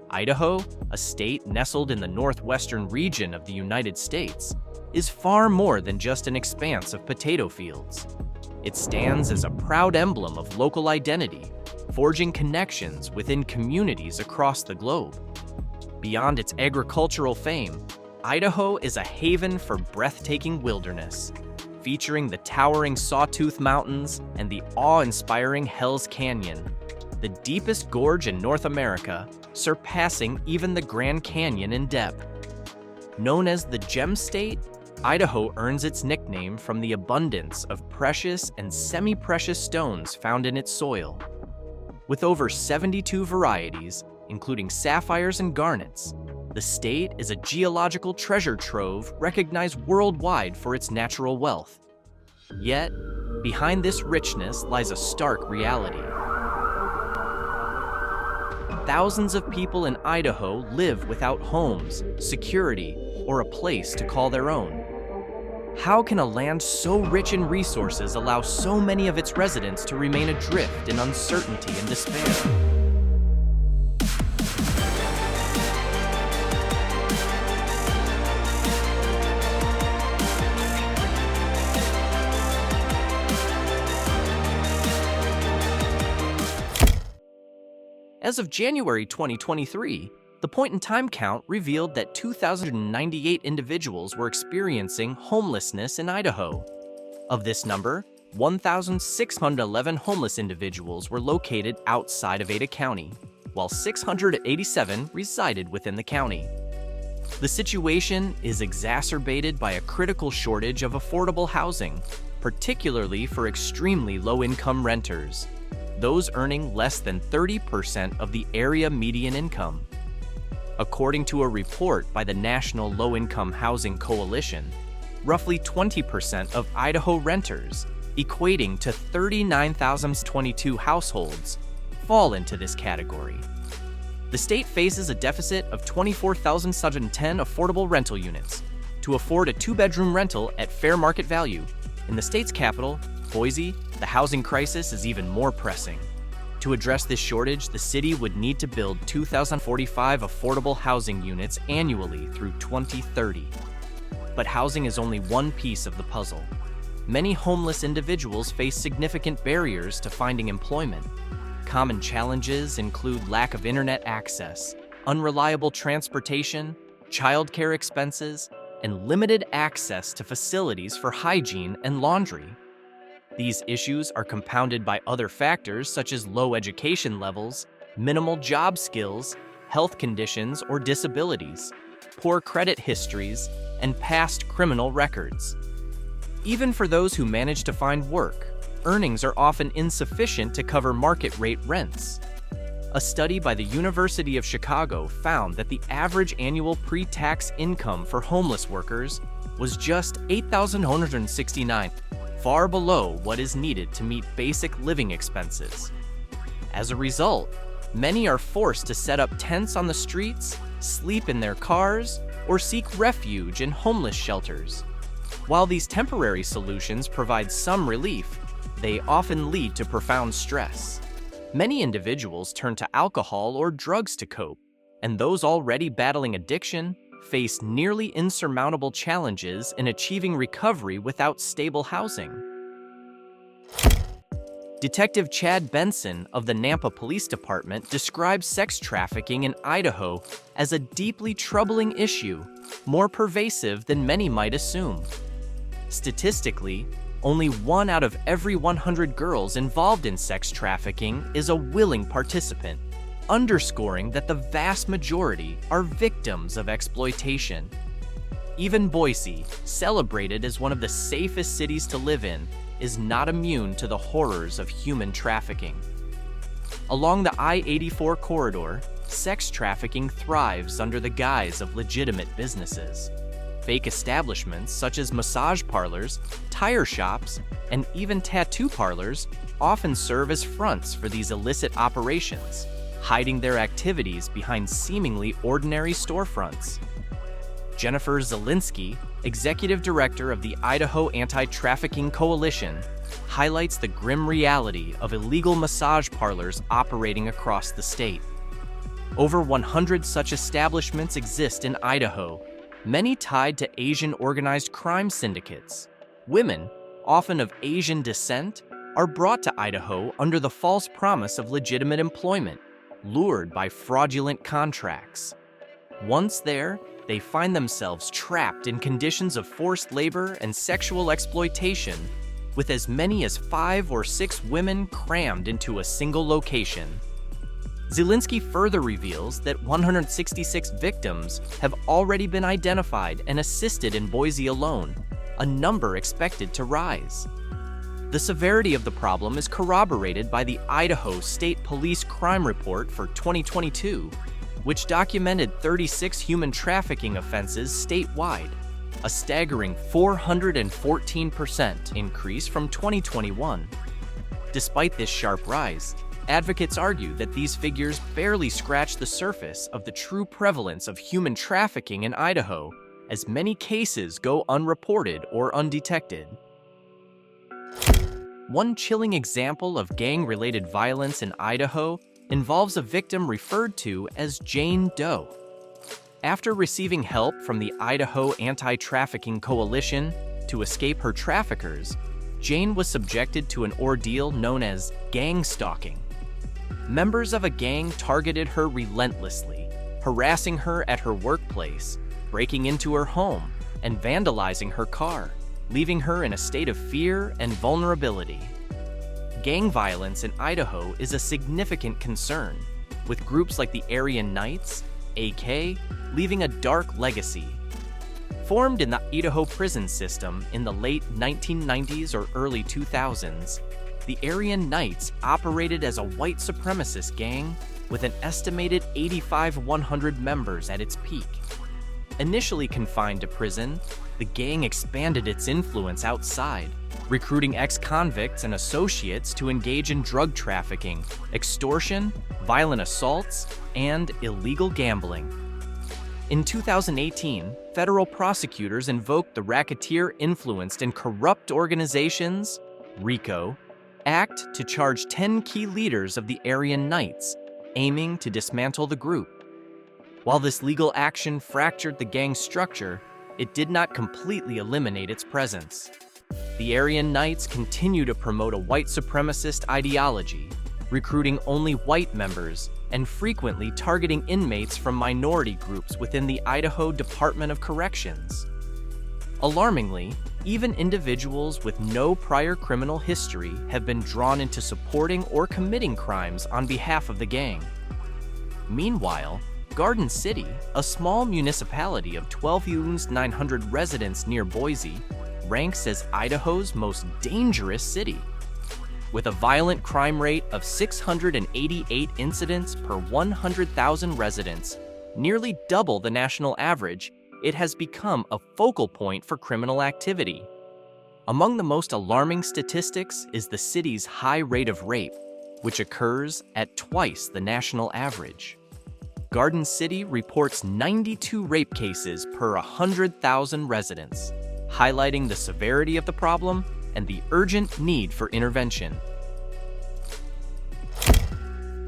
Idaho, a state nestled in the northwestern region of the United States, is far more than just an expanse of potato fields. It stands as a proud emblem of local identity, forging connections within communities across the globe. Beyond its agricultural fame, Idaho is a haven for breathtaking wilderness, featuring the towering Sawtooth Mountains and the awe-inspiring Hell's Canyon, the deepest gorge in North America, surpassing even the Grand Canyon in depth. Known as the Gem State, Idaho earns its nickname from the abundance of precious and semi-precious stones found in its soil. With over 72 varieties, including sapphires and garnets, the state is a geological treasure trove recognized worldwide for its natural wealth. Yet, behind this richness lies a stark reality. Thousands of people in Idaho live without homes, security, or a place to call their own. How can a land so rich in resources allow so many of its residents to remain adrift in uncertainty and despair? As of January 2023, the point-in-time count revealed that 2,098 individuals were experiencing homelessness in Idaho. Of this number, 1,611 homeless individuals were located outside of Ada County, while 687 resided within the county. The situation is exacerbated by a critical shortage of affordable housing, particularly for extremely low-income renters, those earning less than 30% of the area median income. According to a report by the National Low-Income Housing Coalition, roughly 20% of Idaho renters, equating to 39,022 households, fall into this category. The state faces a deficit of 24,710 affordable rental units to afford a two-bedroom rental at fair market value. In the state's capital, Boise, the housing crisis is even more pressing. To address this shortage, the city would need to build 2,045 affordable housing units annually through 2030. But housing is only one piece of the puzzle. Many homeless individuals face significant barriers to finding employment. Common challenges include lack of internet access, unreliable transportation, childcare expenses, and limited access to facilities for hygiene and laundry. These issues are compounded by other factors such as low education levels, minimal job skills, health conditions or disabilities, poor credit histories, and past criminal records. Even for those who manage to find work, earnings are often insufficient to cover market-rate rents. A study by the University of Chicago found that the average annual pre-tax income for homeless workers was just $8,169, far below what is needed to meet basic living expenses. As a result, many are forced to set up tents on the streets, sleep in their cars, or seek refuge in homeless shelters. While these temporary solutions provide some relief, they often lead to profound stress. Many individuals turn to alcohol or drugs to cope, and those already battling addiction face nearly insurmountable challenges in achieving recovery without stable housing. Detective Chad Benson of the Nampa Police Department describes sex trafficking in Idaho as a deeply troubling issue, more pervasive than many might assume. Statistically, only 1 out of every 100 girls involved in sex trafficking is a willing participant, underscoring that the vast majority are victims of exploitation. Even Boise, celebrated as one of the safest cities to live in, is not immune to the horrors of human trafficking. Along the I-84 corridor, sex trafficking thrives under the guise of legitimate businesses. Fake establishments such as massage parlors, tire shops, and even tattoo parlors often serve as fronts for these illicit operations, hiding their activities behind seemingly ordinary storefronts. Jennifer Zielinski, executive director of the Idaho Anti-Trafficking Coalition, highlights the grim reality of illegal massage parlors operating across the state. Over 100 such establishments exist in Idaho, many tied to Asian organized crime syndicates. Women, often of Asian descent, are brought to Idaho under the false promise of legitimate employment, lured by fraudulent contracts. Once there, they find themselves trapped in conditions of forced labor and sexual exploitation, with as many as 5 or 6 women crammed into a single location. Zielinski further reveals that 166 victims have already been identified and assisted in Boise alone, a number expected to rise. The severity of the problem is corroborated by the Idaho State Police Crime Report for 2022, which documented 36 human trafficking offenses statewide, a staggering 414% increase from 2021. Despite this sharp rise, advocates argue that these figures barely scratch the surface of the true prevalence of human trafficking in Idaho, as many cases go unreported or undetected. One chilling example of gang-related violence in Idaho involves a victim referred to as Jane Doe. After receiving help from the Idaho Anti-Trafficking Coalition to escape her traffickers, Jane was subjected to an ordeal known as gang stalking. Members of a gang targeted her relentlessly, harassing her at her workplace, breaking into her home, and vandalizing her car, leaving her in a state of fear and vulnerability. Gang violence in Idaho is a significant concern, with groups like the Aryan Knights, AK, leaving a dark legacy. Formed in the Idaho prison system in the late 1990s or early 2000s, the Aryan Knights operated as a white supremacist gang with an estimated 8,500 members at its peak. Initially confined to prison, the gang expanded its influence outside, recruiting ex-convicts and associates to engage in drug trafficking, extortion, violent assaults, and illegal gambling. In 2018, federal prosecutors invoked the Racketeer-Influenced and Corrupt Organizations (RICO) Act to charge 10 key leaders of the Aryan Knights, aiming to dismantle the group. While this legal action fractured the gang's structure, it did not completely eliminate its presence. The Aryan Knights continue to promote a white supremacist ideology, recruiting only white members and frequently targeting inmates from minority groups within the Idaho Department of Corrections. Alarmingly, even individuals with no prior criminal history have been drawn into supporting or committing crimes on behalf of the gang. Meanwhile, Garden City, a small municipality of 12,900 residents near Boise, ranks as Idaho's most dangerous city. With a violent crime rate of 688 incidents per 100,000 residents, nearly double the national average, it has become a focal point for criminal activity. Among the most alarming statistics is the city's high rate of rape, which occurs at twice the national average. Garden City reports 92 rape cases per 100,000 residents, highlighting the severity of the problem and the urgent need for intervention.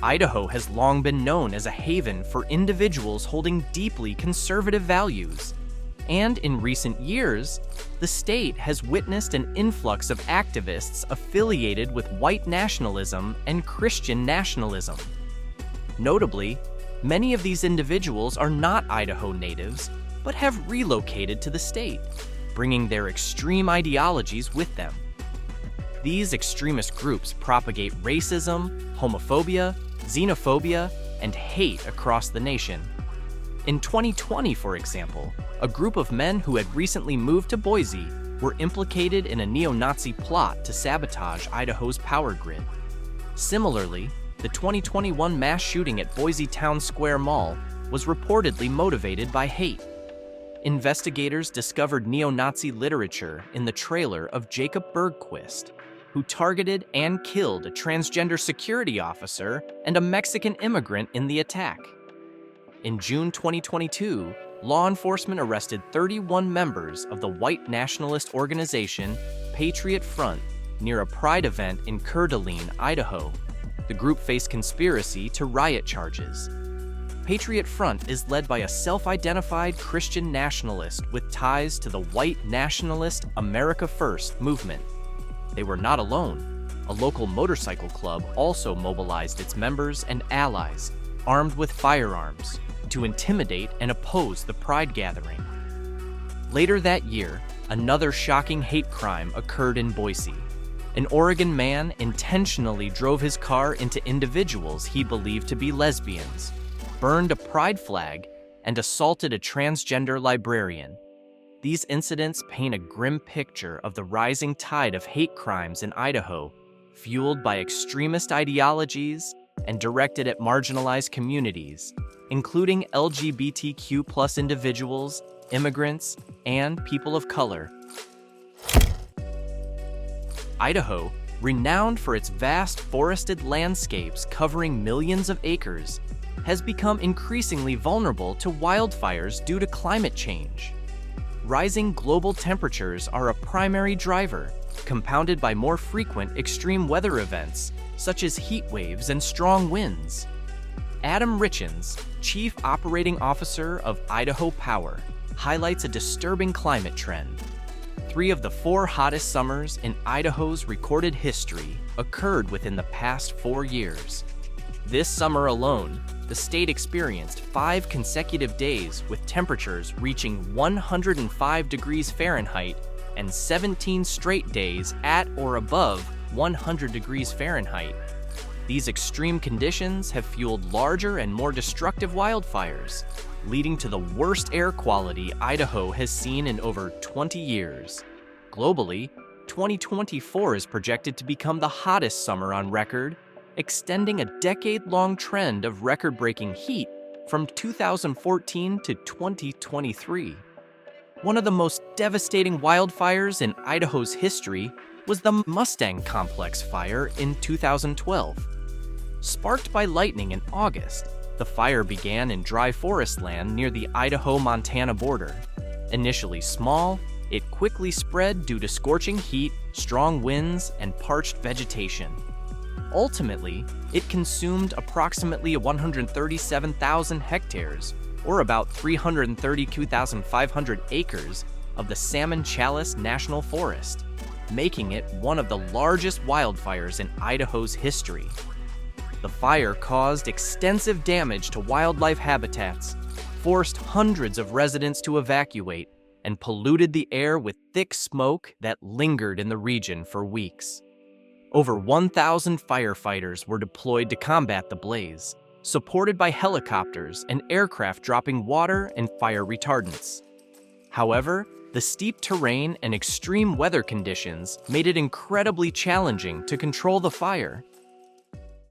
Idaho has long been known as a haven for individuals holding deeply conservative values, and in recent years, the state has witnessed an influx of activists affiliated with white nationalism and Christian nationalism. Notably, many of these individuals are not Idaho natives, but have relocated to the state, bringing their extreme ideologies with them. These extremist groups propagate racism, homophobia, xenophobia, and hate across the nation. In 2020, for example, a group of men who had recently moved to Boise were implicated in a neo-Nazi plot to sabotage Idaho's power grid. Similarly, the 2021 mass shooting at Boise Town Square Mall was reportedly motivated by hate. Investigators discovered neo-Nazi literature in the trailer of Jacob Bergquist, who targeted and killed a transgender security officer and a Mexican immigrant in the attack. In June 2022, law enforcement arrested 31 members of the white nationalist organization Patriot Front near a pride event in Coeur d'Alene, Idaho. The group faced conspiracy to riot charges. Patriot Front is led by a self-identified Christian nationalist with ties to the white nationalist America First movement. They were not alone. A local motorcycle club also mobilized its members and allies, armed with firearms, to intimidate and oppose the pride gathering. Later that year, another shocking hate crime occurred in Boise. An Oregon man intentionally drove his car into individuals he believed to be lesbians, burned a pride flag, and assaulted a transgender librarian. These incidents paint a grim picture of the rising tide of hate crimes in Idaho, fueled by extremist ideologies and directed at marginalized communities, including LGBTQ+ individuals, immigrants, and people of color. Idaho, renowned for its vast forested landscapes covering millions of acres, has become increasingly vulnerable to wildfires due to climate change. Rising global temperatures are a primary driver, compounded by more frequent extreme weather events, such as heat waves and strong winds. Adam Richins, Chief Operating Officer of Idaho Power, highlights a disturbing climate trend. 3 of the 4 hottest summers in Idaho's recorded history occurred within the past 4 years. This summer alone, the state experienced 5 consecutive days with temperatures reaching 105 degrees Fahrenheit and 17 straight days at or above 100 degrees Fahrenheit. These extreme conditions have fueled larger and more destructive wildfires, leading to the worst air quality Idaho has seen in over 20 years. Globally, 2024 is projected to become the hottest summer on record, extending a decade-long trend of record-breaking heat from 2014 to 2023. One of the most devastating wildfires in Idaho's history was the Mustang Complex fire in 2012. Sparked by lightning in August, the fire began in dry forest land near the Idaho-Montana border. Initially small, it quickly spread due to scorching heat, strong winds, and parched vegetation. Ultimately, it consumed approximately 137,000 hectares, or about 332,500 acres, of the Salmon Chalice National Forest, making it one of the largest wildfires in Idaho's history. The fire caused extensive damage to wildlife habitats, forced hundreds of residents to evacuate, and polluted the air with thick smoke that lingered in the region for weeks. Over 1,000 firefighters were deployed to combat the blaze, supported by helicopters and aircraft dropping water and fire retardants. However, the steep terrain and extreme weather conditions made it incredibly challenging to control the fire,